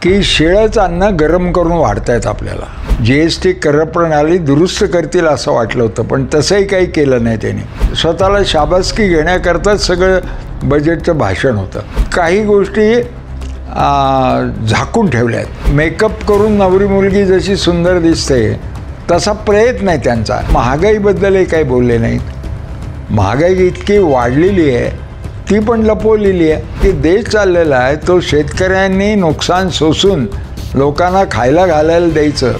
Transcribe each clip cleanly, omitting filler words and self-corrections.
की शिळंच अन्न गरम करून वाढतायत आपल्याला. GST कर प्रणाली दुरुस्त करतील असं वाटलं होतं, पण तसंही काही केलं नाही त्यांनी. स्वतःला शाबासकी घेण्याकरताच सगळं बजेटचं भाषण होतं. काही गोष्टी झाकून ठेवल्यात. मेकअप करून नवरी मुलगी जशी सुंदर दिसते तसा प्रयत्न आहे त्यांचा. महागाईबद्दलही काही बोलले नाहीत. महागाई इतकी वाढलेली आहे ती पण लपवलेली आहे की देश चाललेला आहे तो शेतकऱ्यांनी नुकसान सोसून लोकांना खायला घालायला द्यायचं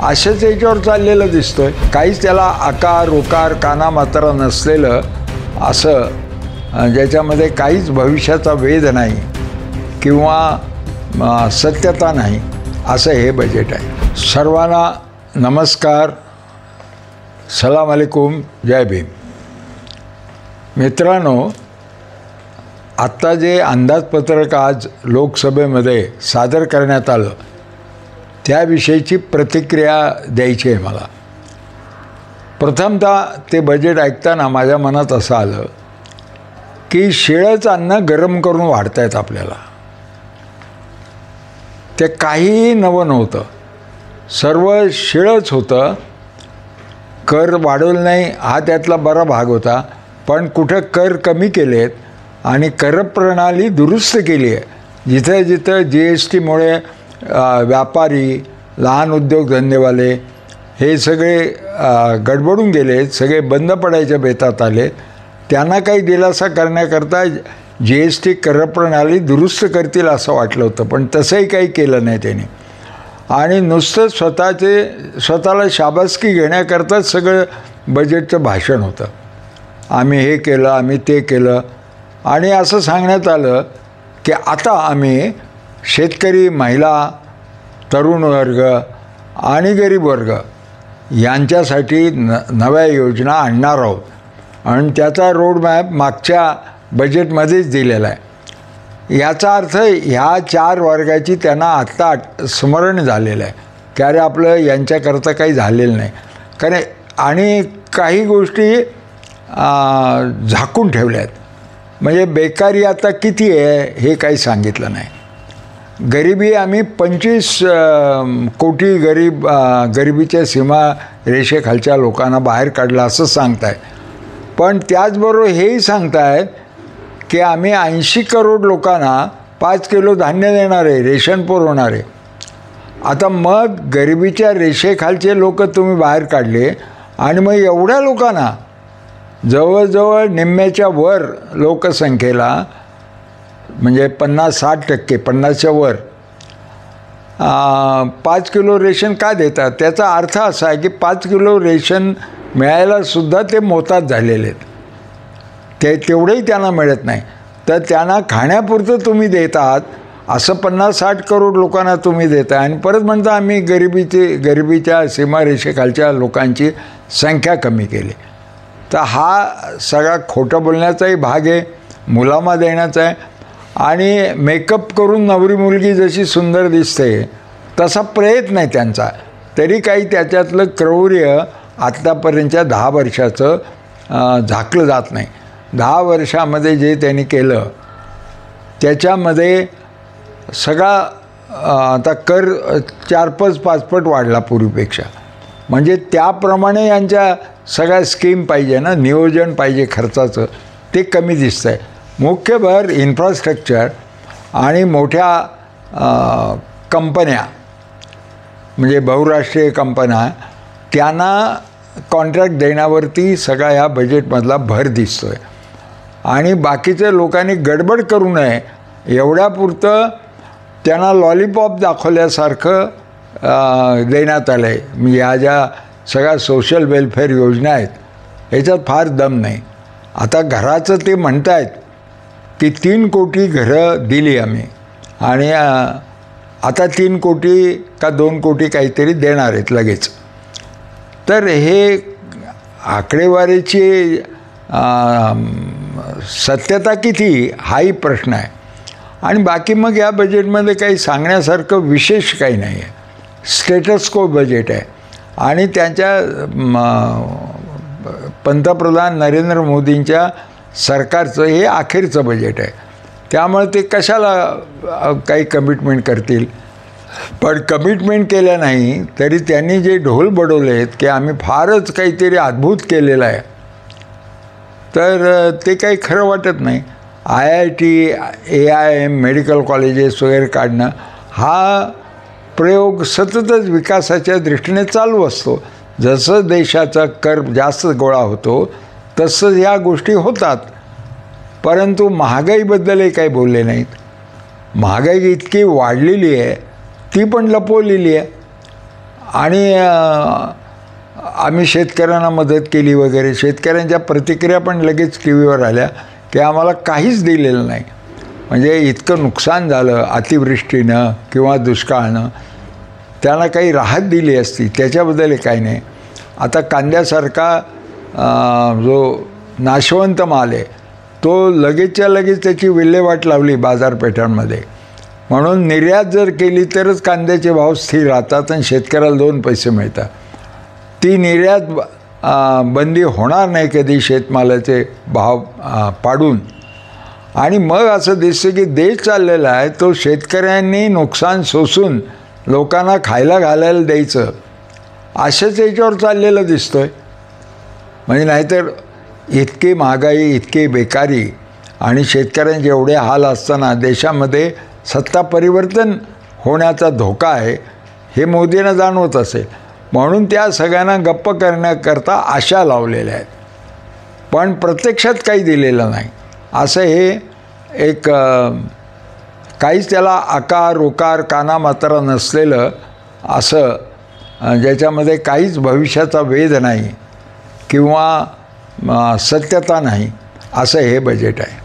अशाच याच्यावर चाललेलं दिसतोय. काहीच त्याला आकार उकार कानामात्रा नसलेलं असं ज्याच्यामध्ये काहीच भविष्याचा वेध नाही किंवा सत्यता नाही असं हे बजेट आहे. सर्वांना नमस्कार, सलाम अलैकुम, जय भीम. मित्रांनो, आत्ता जे अंदाजपत्रक आज लोकसभेमध्ये सादर करण्यात आलं त्याविषयीची प्रतिक्रिया द्यायची आहे मला. प्रथमतः ते बजेट ऐकताना माझ्या मनात असं आलं की शिळंच अन्न गरम करून वाढतायत आपल्याला. ते काहीही नवं नव्हतं, सर्व शिळंच होतं. कर वाढवलं नाही हा त्यातला बरा भाग होता, पण कुठं कर कमी केलेत आणि कर प्रणाली दुरुस्त केली आहे. जिथं जिथं GSTमुळे व्यापारी, लहान उद्योगधंदेवाले हे सगळे गडबडून गेले, सगळे बंद पडायच्या बेतात आले, त्यांना काही दिलासा करण्याकरता GST कर प्रणाली दुरुस्त करतील असं वाटलं होतं, पण तसंही काही केलं नाही त्यांनी. आणि नुसतं स्वतःला शाबासकी घेण्याकरताच सगळं बजेटचं भाषण होतं. आम्ही हे केलं, आम्ही ते केलं, आणि असं सांगण्यात आलं की आता आम्ही शेतकरी, महिला, तरुण वर्ग आणि गरीब वर्ग यांच्यासाठी नव्या योजना आणणार आहोत. आणि त्याचा रोडमॅप मागच्या बजेटमध्येच दिलेला आहे. याचा अर्थ ह्या 4 वर्गाची त्यांना आत्ता स्मरण झालेलं आहे की अरे आपलं यांच्याकरता काही झालेलं नाही. कारण आणि काही गोष्टी झाकून ठेवल्यात. म्हणजे बेकारी आता किती आहे हे काही सांगितलं नाही. गरिबी आम्ही 25 कोटी गरिबीच्या सीमा रेषेखालच्या लोकांना बाहेर काढलं असं सांगताय. पण त्याचबरोबर हेही सांगतायत की आम्ही 80 करोड लोकांना 5 किलो धान्य देणार आहे, रेशन पुरवणार आहे. आता मग गरिबीच्या रेषेखालचे लोक तुम्ही बाहेर काढले आणि मग एवढ्या लोकांना जवळजवळ निम्म्याच्या वर लोकसंख्येला म्हणजे 50-60%, 50च्या वर 5 किलो रेशन का देतात? त्याचा अर्थ असा आहे की 5 किलो रेशन मिळायलासुद्धा ते मोताद झालेले आहेत. तेवढंही त्यांना मिळत नाही. तर त्यांना खाण्यापुरतं तुम्ही देत आहात असं 50-60 करोड लोकांना तुम्ही देता आणि परत म्हणता आम्ही गरिबीच्या सीमारेषेखालच्या लोकांची संख्या कमी केली. तर हा सगळा खोटं बोलण्याचाही भाग आहे, मुलामा देण्याचा आहे. आणि मेकअप करून नवरी मुलगी जशी सुंदर दिसते तसा प्रयत्न आहे त्यांचा. तरी काही त्याच्यातलं क्रौर्य आत्तापर्यंतच्या 10 वर्षाचं झाकलं जात नाही. 10 वर्षामध्ये जे त्यांनी केलं त्याच्यामध्ये सगळा आता कर 4-5 पट वाढला पूर्वीपेक्षा. म्हणजे त्याप्रमाणे यांच्या सगळ्या स्कीम पाहिजे ना, नियोजन पाहिजे खर्चाचं, ते कमी दिसतं आहे. मुख्य भर इन्फ्रास्ट्रक्चर आणि मोठ्या कंपन्या म्हणजे बहुराष्ट्रीय कंपन्या त्यांना कॉन्ट्रॅक्ट देण्यावरती सगळा ह्या बजेटमधला भर दिसतो आहे. आणि बाकीच्या लोकांनी गडबड करू नये एवढ्यापुरतं त्यांना लॉलीपॉप दाखवल्यासारखं देण्यात आलं आहे. म्हणजे ह्या ज्या सगळ्या सोशल वेलफेअर योजना आहेत ह्याच्यात फार दम नाही. आता घराचं ते म्हणत आहेत की 3 कोटी घरं दिली आम्ही आणि आता 3 कोटी का 2 कोटी काहीतरी देणार आहेत लगेच. तर हे आकडेवारीची सत्यता किती हाही प्रश्न आहे. आणि बाकी मग या बजेटमध्ये काही सांगण्यासारखं विशेष काही नाही आहे. स्टेटस को बजेट आहे आणि त्यांच्या पंतप्रधान नरेंद्र मोदींच्या सरकारचं हे अखेरचं बजेट आहे. त्यामुळे ते कशाला काही कमिटमेंट करतील. पण कमिटमेंट केल्या नाही तरी त्यांनी जे ढोल बडवले आहेत की आम्ही फारच काहीतरी अद्भुत केलेलं आहे, तर ते काही खरं वाटत नाही. IIT, AIM, मेडिकल कॉलेजेस वगैरे काढणं हा प्रयोग सततच विकासाच्या दृष्टीने चालू असतो. जसं देशाचा कर जास्त गोळा होतो तसं या गोष्टी होतात. परंतु महागाईबद्दलही काही बोलले नाहीत. महागाई इतकी वाढलेली आहे, ती पण लपवलेली आहे. आणि आम्ही शेतकऱ्यांना मदत केली वगैरे, शेतकऱ्यांच्या प्रतिक्रिया पण लगेच टी व्हीवर आल्या की आम्हाला काहीच दिलेलं नाही. म्हणजे इतकं नुकसान झालं अतिवृष्टीनं किंवा दुष्काळानं, त्यांना काही राहत दिली असती त्याच्याबद्दल काही नाही. आता कांद्यासारखा जो नाशवंत माल आहे तो लगेचच्या लगेच त्याची विल्हेवाट लावली बाजारपेठांमध्ये. म्हणून निर्यात जर केली तरच कांद्याचे भाव स्थिर राहतात आणि शेतकऱ्याला 2 पैसे मिळतात. ती निर्यात बंदी होणार नाही कधी शेतमालाचे भाव पाडून. आणि मग असं दिसतं की देश चाललेला आहे तो शेतकऱ्यांनी नुकसान सोसून लोकांना खायला घालायला द्यायचं अशाच याच्यावर चाललेलं दिसतं आहे. म्हणजे नाहीतर इतकी महागाई, इतकी बेकारी आणि शेतकऱ्यांचे एवढे हाल असताना देशामध्ये सत्ता परिवर्तन होण्याचा धोका आहे हे मोदींना जाणवत असेल. म्हणून त्या सगळ्यांना गप्प करण्याकरता आशा लावलेल्या आहेत, पण प्रत्यक्षात काही दिलेलं नाही. असं हे एक काहीच त्याला आकार उकार कानामात्रा नसलेलं असं, ज्याच्यामध्ये काहीच भविष्याचा वेध नाही किंवा सत्यता नाही, असं हे बजेट आहे.